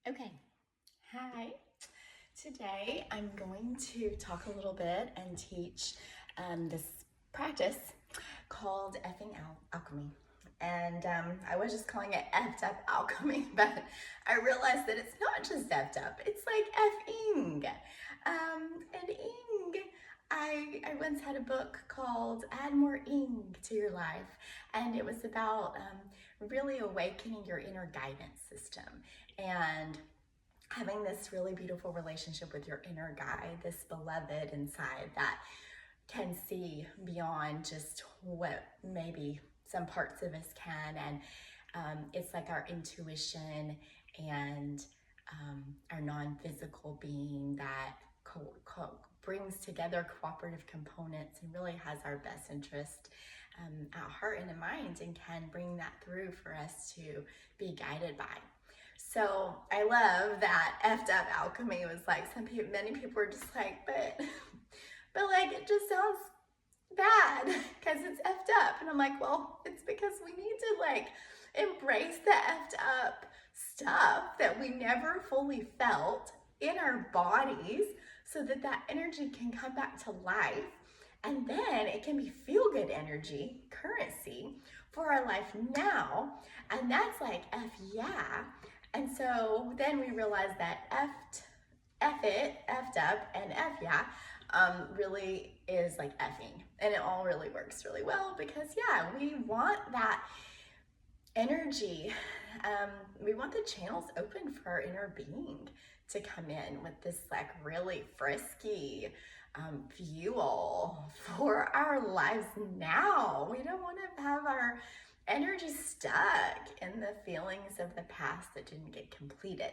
Okay, hi. Today I'm going to talk a little bit and teach this practice called F-ing Alchemy. And I was just calling it effed up alchemy, but I realized that it's not just effed up, it's like F-ing. And ing, I once had a book called Add More Ing to Your Life, and it was about really awakening your inner guidance system and having this really beautiful relationship with your inner guide, this beloved inside that can see beyond just what maybe some parts of us can. And it's like our intuition and our non-physical being that brings together cooperative components and really has our best interest at heart and in mind, and can bring that through for us to be guided by. So I love that effed up alchemy was like many people were just like, but like it just sounds bad because it's effed up. And I'm like, well, it's because we need to like embrace the effed up stuff that we never fully felt in our bodies so that that energy can come back to life. And then it can be feel-good energy, currency for our life now. And that's like F yeah. And so then we realized that effed up, and F yeah really is like effing. And it all really works really well because, yeah, we want that energy. We want the channels open for our inner being to come in with this like really frisky fuel for our lives now. We don't want to have our energy stuck in the feelings of the past that didn't get completed.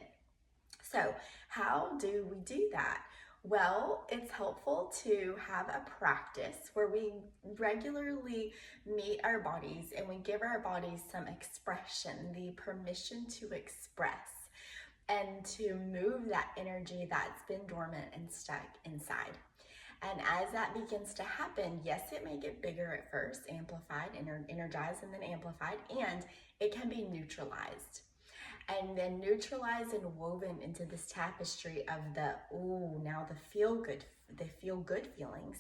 So how do we do that? Well, it's helpful to have a practice where we regularly meet our bodies and we give our bodies some expression, the permission to express and to move that energy that's been dormant and stuck inside. And as that begins to happen, yes, it may get bigger at first, amplified, energized, and then amplified, and it can be neutralized. And then neutralized and woven into this tapestry of the, ooh, now the feel good feelings.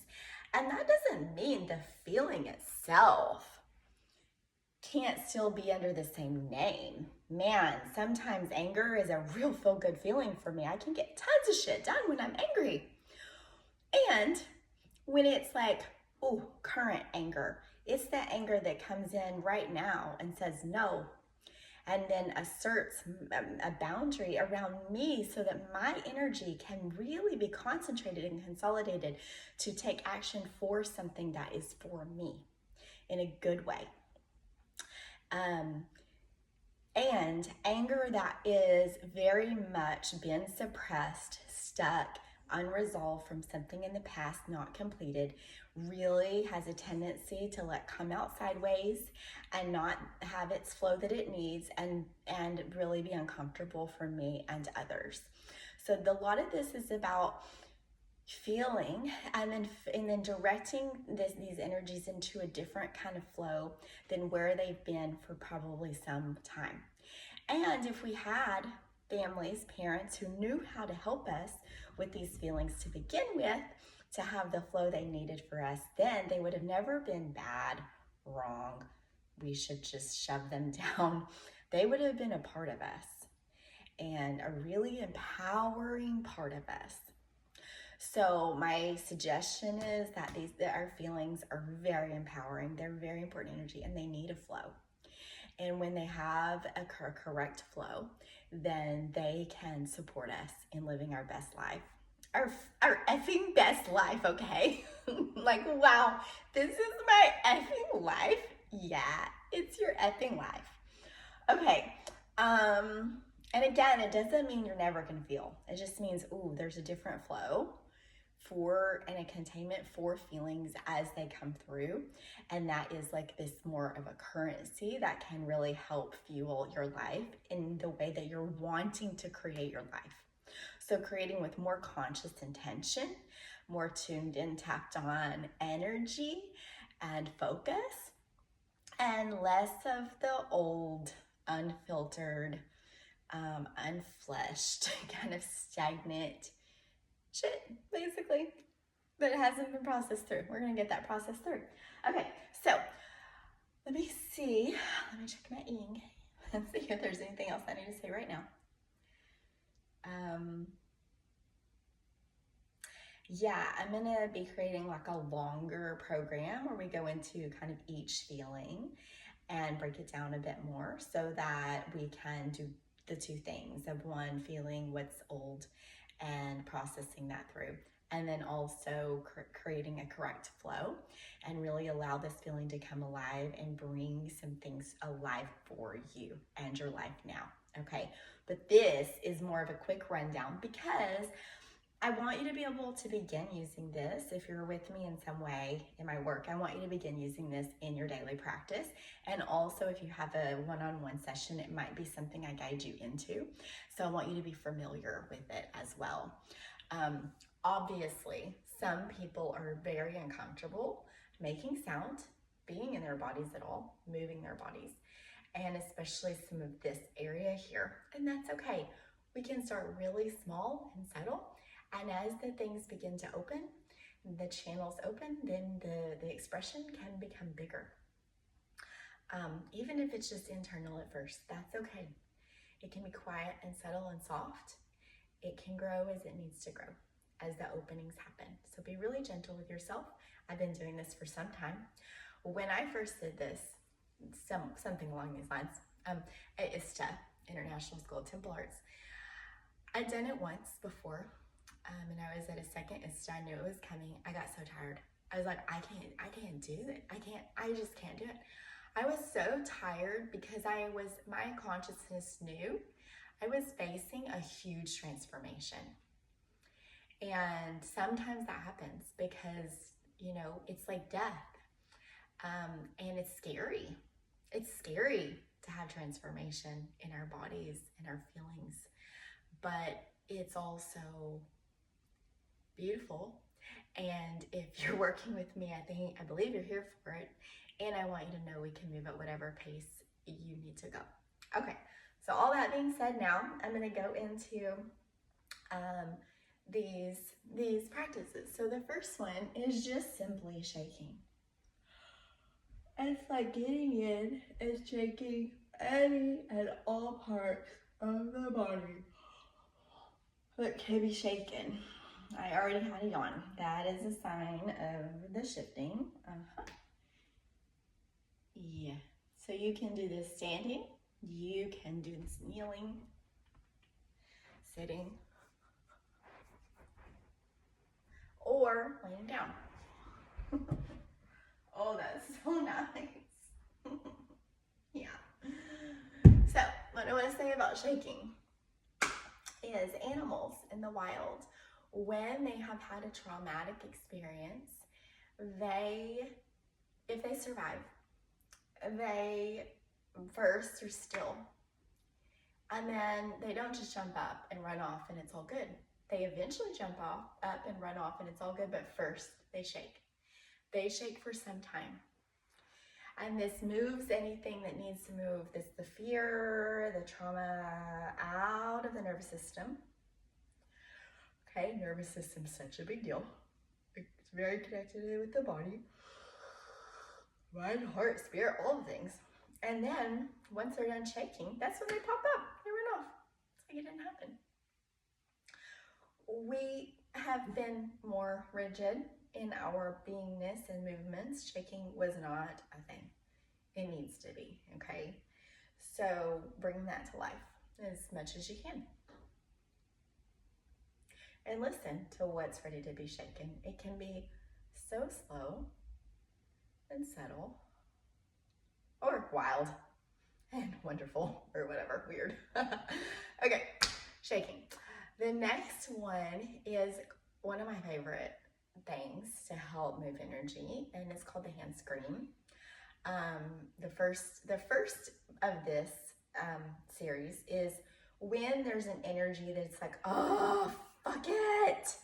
And that doesn't mean the feeling itself can't still be under the same name. Man, sometimes anger is a real feel good feeling for me. I can get tons of shit done when I'm angry. And when it's like, oh, current anger, it's the anger that comes in right now and says no, and then asserts a boundary around me so that my energy can really be concentrated and consolidated to take action for something that is for me in a good way. And anger that is very much been suppressed, stuck, unresolved from something in the past not completed really has a tendency to come out sideways and not have its flow that it needs, and really be uncomfortable for me and others. So a lot of this is about feeling and then directing these energies into a different kind of flow than where they've been for probably some time. And if we had families, parents who knew how to help us with these feelings to begin with, to have the flow they needed for us, then they would have never been bad, wrong, we should just shove them down. They would have been a part of us, and a really empowering part of us. So my suggestion is that our feelings are very empowering. They're very important energy, and they need a flow. And when they have a correct flow, then they can support us in living our best life. Our effing best life, okay? Like, wow, this is my effing life? Yeah, it's your effing life. Okay, and again, it doesn't mean you're never gonna feel. It just means, ooh, there's a different flow and a containment for feelings as they come through. And that is like this more of a currency that can really help fuel your life in the way that you're wanting to create your life. So creating with more conscious intention, more tuned in, tapped on energy and focus, and less of the old, unfiltered, unfleshed, kind of stagnant shit, basically, that hasn't been processed through. We're gonna get that processed through. Okay, so let me see. Let me check my ing and see if there's anything else I need to say right now. Yeah, I'm gonna be creating like a longer program where we go into kind of each feeling and break it down a bit more so that we can do the two things of one, feeling what's old and processing that through, and then also creating a correct flow and really allow this feeling to come alive and bring some things alive for you and your life now. Okay, but this is more of a quick rundown because I want you to be able to begin using this. If you're with me in some way in my work, I want you to begin using this in your daily practice. And also, if you have a one-on-one session, it might be something I guide you into. So I want you to be familiar with it as well. Obviously, some people are very uncomfortable making sound, being in their bodies at all, moving their bodies, and especially some of this area here. And that's okay. We can start really small and subtle. And as the things begin to open, the channels open, then the expression can become bigger. Even if it's just internal at first, that's okay. It can be quiet and subtle and soft. It can grow as it needs to grow, as the openings happen. So be really gentle with yourself. I've been doing this for some time. When I first did this, something along these lines, at ISTA, International School of Temple Arts, I'd done it once before. And I was at a second ISTA. I knew it was coming. I got so tired. I was like, I can't do it. I just can't do it. I was so tired because my consciousness knew I was facing a huge transformation. And sometimes that happens because, it's like death. And it's scary. It's scary to have transformation in our bodies and our feelings. But it's also beautiful. And if you're working with me, I believe you're here for it. And I want you to know we can move at whatever pace you need to go. Okay, so all that being said, now I'm going to go into these practices. So the first one is just simply shaking. It's like getting in and shaking any and all parts of the body that can be shaken. I already had a yawn. That is a sign of the shifting. Yeah. So you can do this standing. You can do this kneeling, sitting, or laying down. Oh, that's so nice. Yeah. So what I want to say about shaking is animals in the wild, when they have had a traumatic experience, if they survive, they first are still. And then they don't just jump up and run off and it's all good. They eventually jump up and run off and it's all good, but first they shake. They shake for some time. And this moves anything that needs to move. This, the fear, the trauma out of the nervous system. Okay, nervous system is such a big deal. It's very connected with the body, mind, heart, spirit, all the things. And then once they're done shaking, that's when they pop up. They run off. It's like it didn't happen. We have been more rigid in our beingness and movements. Shaking was not a thing. It needs to be, okay? So bring that to life as much as you can. And listen to what's ready to be shaken. It can be so slow and subtle, or wild and wonderful, or whatever, weird. Okay, shaking. The next one is one of my favorite things to help move energy, and it's called the hand scream. The first of this series is when there's an energy that's like, oh, fuck it,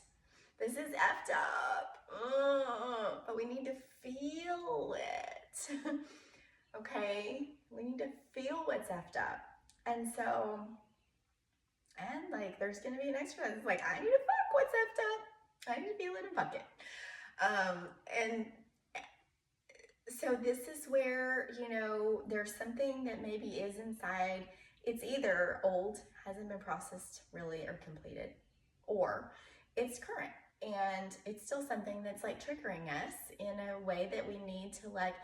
this is effed up, but we need to feel it. Okay, we need to feel what's effed up. And so like there's going to be an exercise. It's like, I need to fuck what's up. I need to feel it and fuck it. And so this is where, you know, there's something that maybe is inside. It's either old, hasn't been processed really or completed, or it's current and it's still something that's like triggering us in a way that we need to like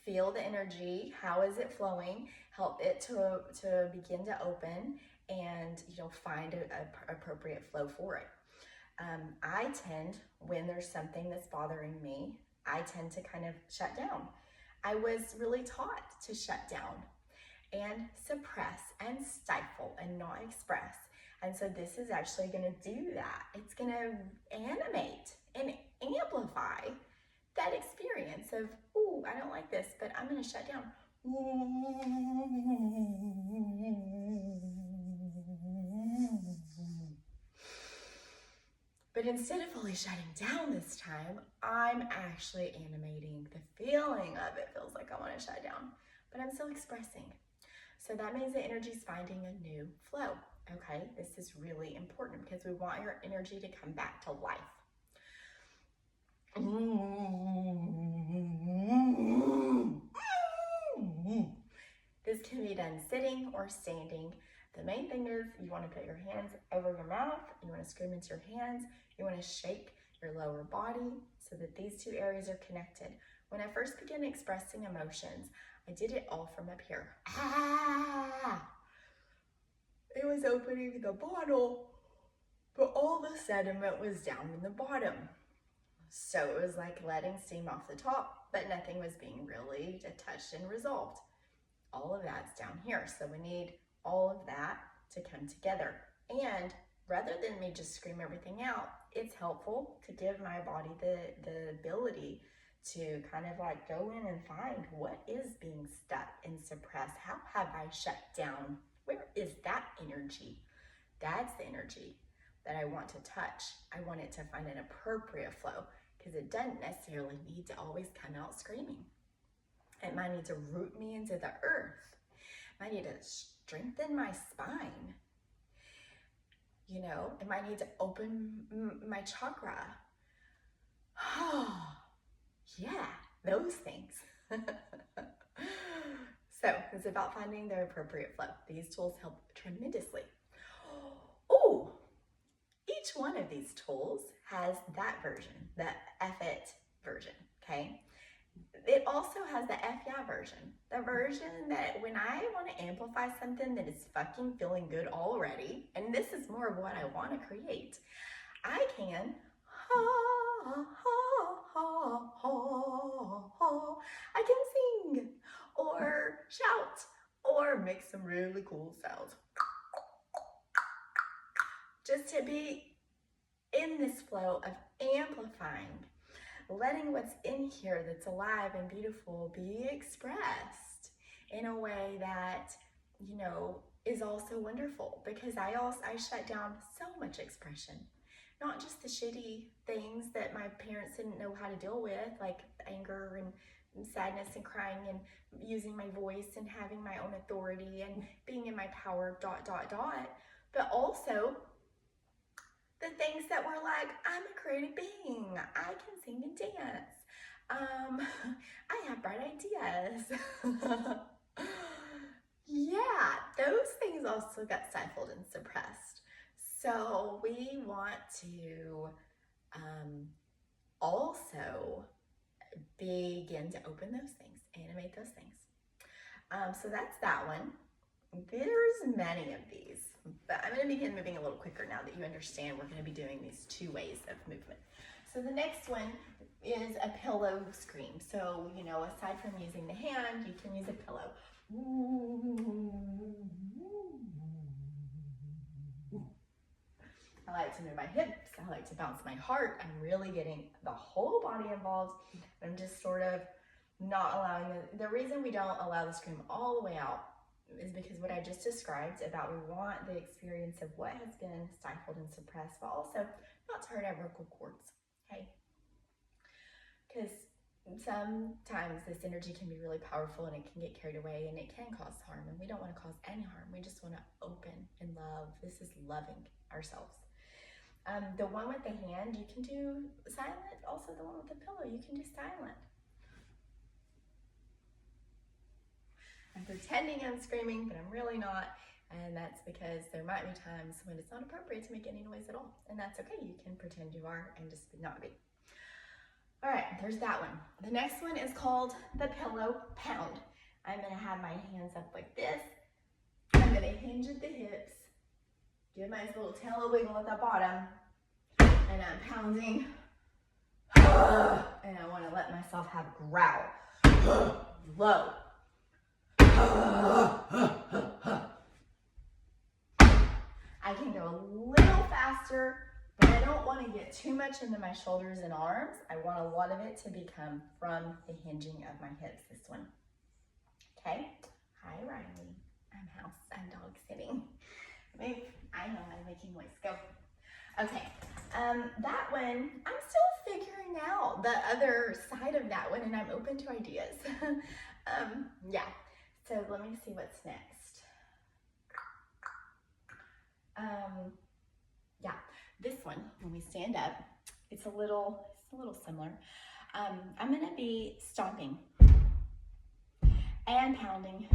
feel the energy. How is it flowing? Help it to begin to open and, you know, find a appropriate flow for it. I tend, when there's something that's bothering me, I tend to kind of shut down. I was really taught to shut down and suppress and stifle and not express. And so this is actually going to do that. It's going to animate and amplify that experience of, ooh, I don't like this, but I'm going to shut down. But instead of fully shutting down this time, I'm actually animating. The feeling of it feels like I want to shut down, but I'm still expressing. So that means the energy is finding a new flow. Okay, this is really important because we want your energy to come back to life. This can be done sitting or standing. The main thing is you want to put your hands over your mouth. You want to scream into your hands. You want to shake your lower body so that these two areas are connected. When I first began expressing emotions, I did it all from up here. Ah! It was opening the bottle, but all the sediment was down in the bottom. So it was like letting steam off the top, but nothing was being really touched and resolved. All of that's down here. So we need all of that to come together. And rather than me just scream everything out, it's helpful to give my body the ability to kind of like go in and find what is being stuck and suppressed. How have I shut down? Where is that energy? That's the energy that I want to touch. I want it to find an appropriate flow because it doesn't necessarily need to always come out screaming. It might need to root me into the earth. It might need to strengthen my spine. You know, it might need to open my chakra. Yeah, those things. So it's about finding the appropriate flow. These tools help tremendously. Oh, each one of these tools has that version, the F-it version, okay? It also has the F-yeah version, the version that when I want to amplify something that is fucking feeling good already, and this is more of what I want to create, I can I can sing or shout or make some really cool sounds. Just to be in this flow of amplifying, letting what's in here that's alive and beautiful be expressed in a way that, you know, is also wonderful, because I shut down so much expression, not just the shitty things that my parents didn't know how to deal with, like anger and sadness and crying and using my voice and having my own authority and being in my power, but also the things that were like, I'm a creative being, I can sing and dance, I have bright ideas. Yeah, those things also got stifled and suppressed. So we want to also begin to open those things, animate those things. So that's that one. There's many of these, but I'm going to begin moving a little quicker now that you understand we're going to be doing these two ways of movement. So the next one is a pillow scream. So, you know, aside from using the hand, you can use a pillow. I like to move my hips. I like to bounce my heart. I'm really getting the whole body involved. I'm just sort of not allowing the reason we don't allow the scream all the way out is because what I just described about we want the experience of what has been stifled and suppressed, but also not to hurt our vocal cords, okay? Because sometimes this energy can be really powerful and it can get carried away and it can cause harm, and we don't want to cause any harm. We just want to open and love. This is loving ourselves. The one with the hand, you can do silent. Also the one with the pillow, you can do silent. I'm pretending I'm screaming, but I'm really not. And that's because there might be times when it's not appropriate to make any noise at all. And that's okay. You can pretend you are and just not be. All right, there's that one. The next one is called the pillow pound. I'm gonna have my hands up like this. I'm gonna hinge at the hips, give my little tail a wiggle at the bottom, and I'm pounding. And I wanna let myself have a growl. Low. I can go a little faster, but I don't want to get too much into my shoulders and arms. I want a lot of it to become from the hinging of my hips, this one. Okay? Hi, Riley. I'm dog sitting. Move. I know I'm making noise. Go. Okay. That one, I'm still figuring out the other side of that one, and I'm open to ideas. Yeah. So let me see what's next. Yeah, this one, when we stand up, it's a little similar. I'm gonna be stomping and pounding.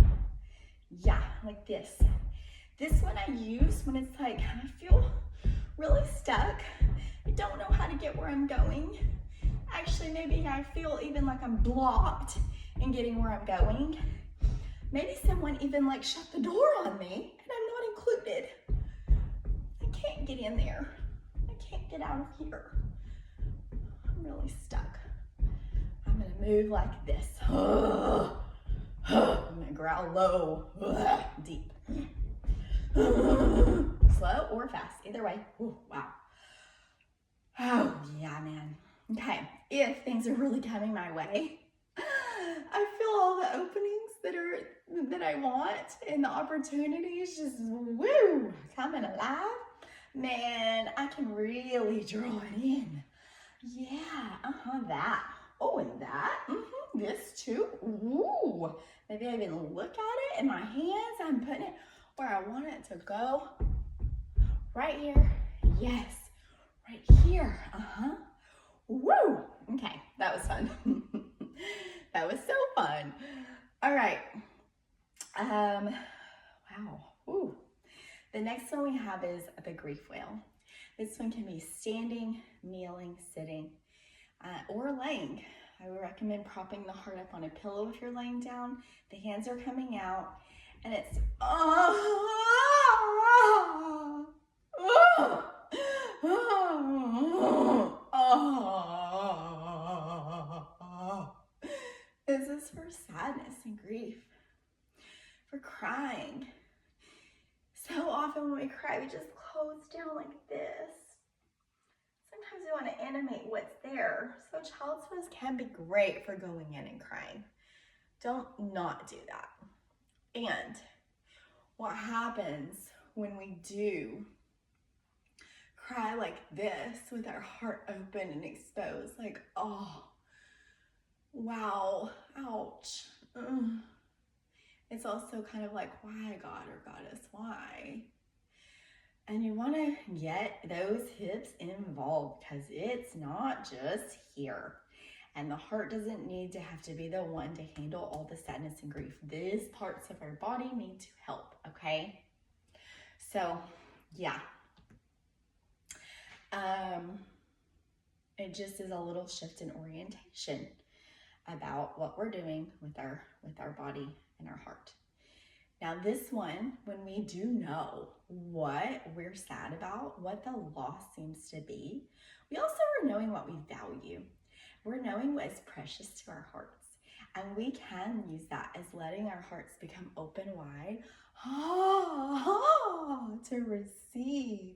Yeah, like this. This one I use when it's like, I feel really stuck. I don't know how to get where I'm going. Actually, maybe I feel even like I'm blocked in getting where I'm going. Maybe someone even like shut the door on me and I'm not included. I can't get in there. I can't get out of here. I'm really stuck. I'm gonna move like this. I'm gonna growl low, deep. Slow or fast, either way. Ooh, wow. Oh, yeah, man. Okay, if things are really coming my way, I feel all the openings that I want and the opportunities just, woo, coming alive. Man, I can really draw it in. Yeah, that. Oh, and that. This too. Ooh. Maybe I even look at it in my hands. I'm putting it where I want it to go. Right here. Yes. Right here. Woo. Okay, that was fun. That was so fun. All right. Wow. Ooh. The next one we have is the grief whale. This one can be standing, kneeling, sitting, or laying. I would recommend propping the heart up on a pillow if you're laying down. The hands are coming out, and it's This is for sadness and grief, for crying. So often when we cry, we just close down like this. Sometimes we want to animate what's there. So child's pose can be great for going in and crying. Don't not do that. And what happens when we do cry like this with our heart open and exposed, like, oh, wow, ouch. It's also kind of like, why, God or Goddess, why? And you want to get those hips involved because it's not just here. And the heart doesn't need to have to be the one to handle all the sadness and grief. These parts of our body need to help, okay? So, yeah. It just is a little shift in orientation about what we're doing with our body and our heart. Now this one, when we do know what we're sad about, what the loss seems to be, we also are knowing what we value. We're knowing what is precious to our hearts. And we can use that as letting our hearts become open wide to receive.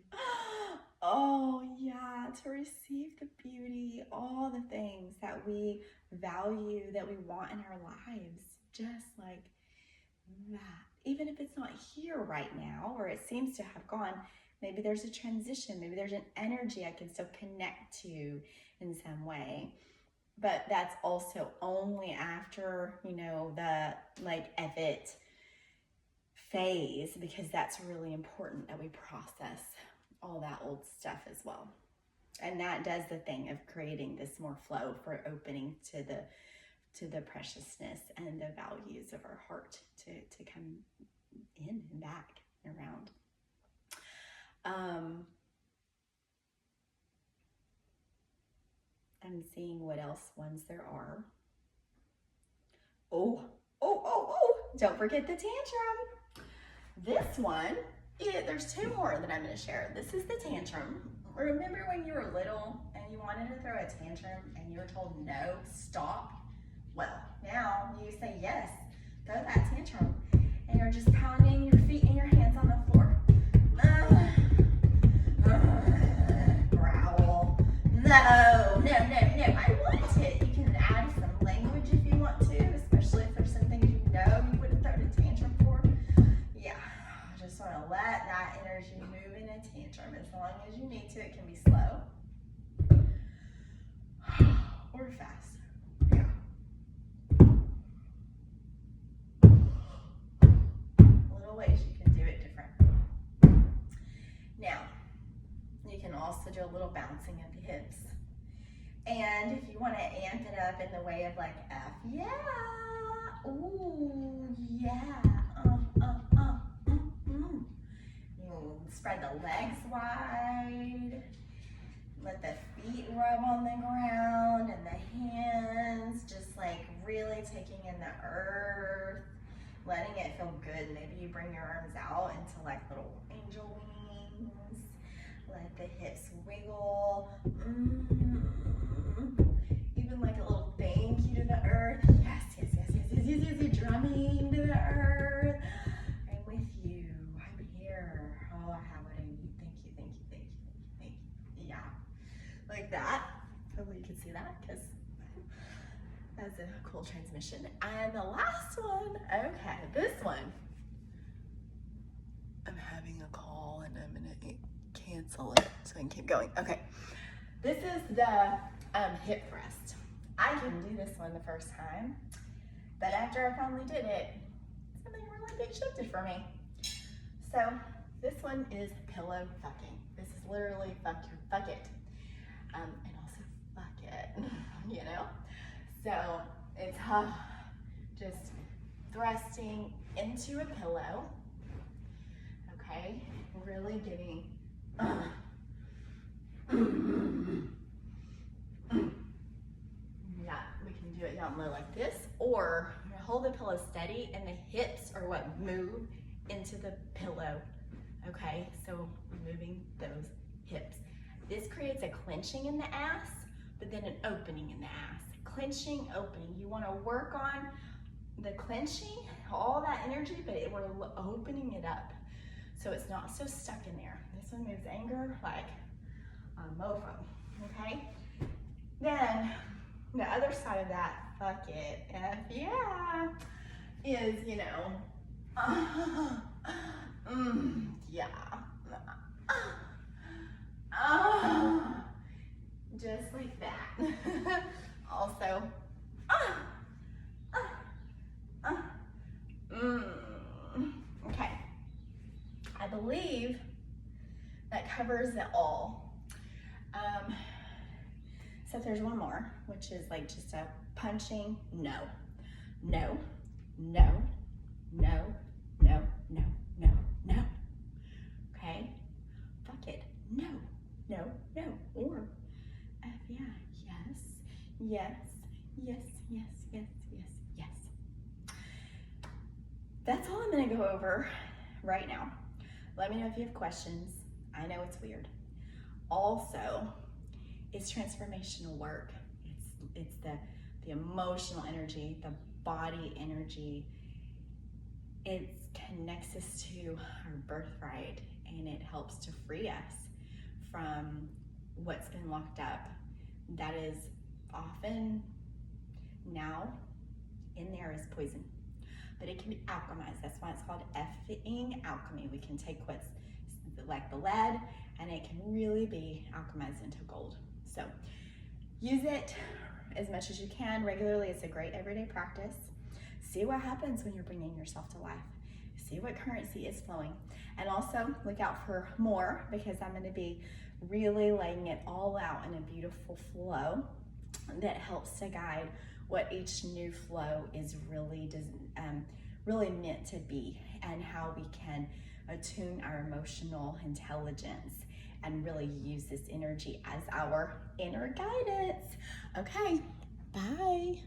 Oh yeah, to receive the beauty, all the things that we value, that we want in our lives, just like that. Even if it's not here right now, or it seems to have gone, maybe there's a transition, maybe there's an energy I can still connect to in some way. but that's also only after, you know, the like F-it phase, because that's really important that we process all that old stuff as well. And that does the thing of creating this more flow for opening to the preciousness and the values of our heart to come in and back and around. I'm seeing what else ones there are. Oh, don't forget the tantrum. This one, there's two more that I'm going to share. This is the tantrum. Remember when you were little and you wanted to throw a tantrum and you were told no, stop? Well, now you say yes, throw that tantrum, and you're just pounding your feet and your hands on the floor. Growl. No, I want it. You can add some language if you want to, especially if there's some things you know you wouldn't throw a tantrum for. Yeah, I just want to let that energy move in a tantrum as long as you need to. It can be slow or fast. Yeah. Little ways you can do it different. Now, you can also do a little bouncing of the hips. And if you want to amp it up in the way of like F, yeah, ooh, yeah, You spread the legs wide, let the feet rub on the ground and the hands, just like really taking in the earth, letting it feel good. Maybe you bring your arms out into like little angel wings. Let the hips wiggle. Even like a little thank you to the earth. Yes. Drumming to the earth. I'm with you. I'm here. Oh, I have what I need. Thank you. Yeah. Like that. Hopefully you can see that, because that's a cool transmission. And the last one. Okay, this one. I'm having a call and I'm gonna cancel it so I can keep going. Okay, this is the hip thrust. I can do this one the first time, but after I finally did it, something really big shifted for me. So this one is pillow fucking. This is literally fuck it, and also fuck it, you know? So it's just thrusting into a pillow. Okay, really getting yeah, we can do it down low like this, or hold the pillow steady and the hips are what move into the pillow. Okay, so moving those hips. This creates a clenching in the ass, but then an opening in the ass. Clenching, opening. You want to work on the clenching, all that energy, but we're opening it up, so it's not so stuck in there. This one moves anger like a mofo, okay? Then the other side of that, fuck it, F yeah, is, you know, yeah, just like that. Also, okay. I believe that covers it all. So if there's one more, which is like just a punching, no. Okay? Fuck it, no. Or F yeah, yes. That's all I'm gonna go over right now. Let me know if you have questions. I know it's weird. Also, it's transformational work. It's the emotional energy, the body energy. It connects us to our birthright, and it helps to free us from what's been locked up. That is often now in there is poison, but it can be alchemized. That's why it's called F-ing Alchemy. We can take what's like the lead, and it can really be alchemized into gold. So use it as much as you can regularly. It's a great everyday practice. See what happens when you're bringing yourself to life. See what currency is flowing. And also look out for more, because I'm going to be really laying it all out in a beautiful flow that helps to guide what each new flow is really meant to be, and how we can attune our emotional intelligence and really use this energy as our inner guidance. Okay, bye.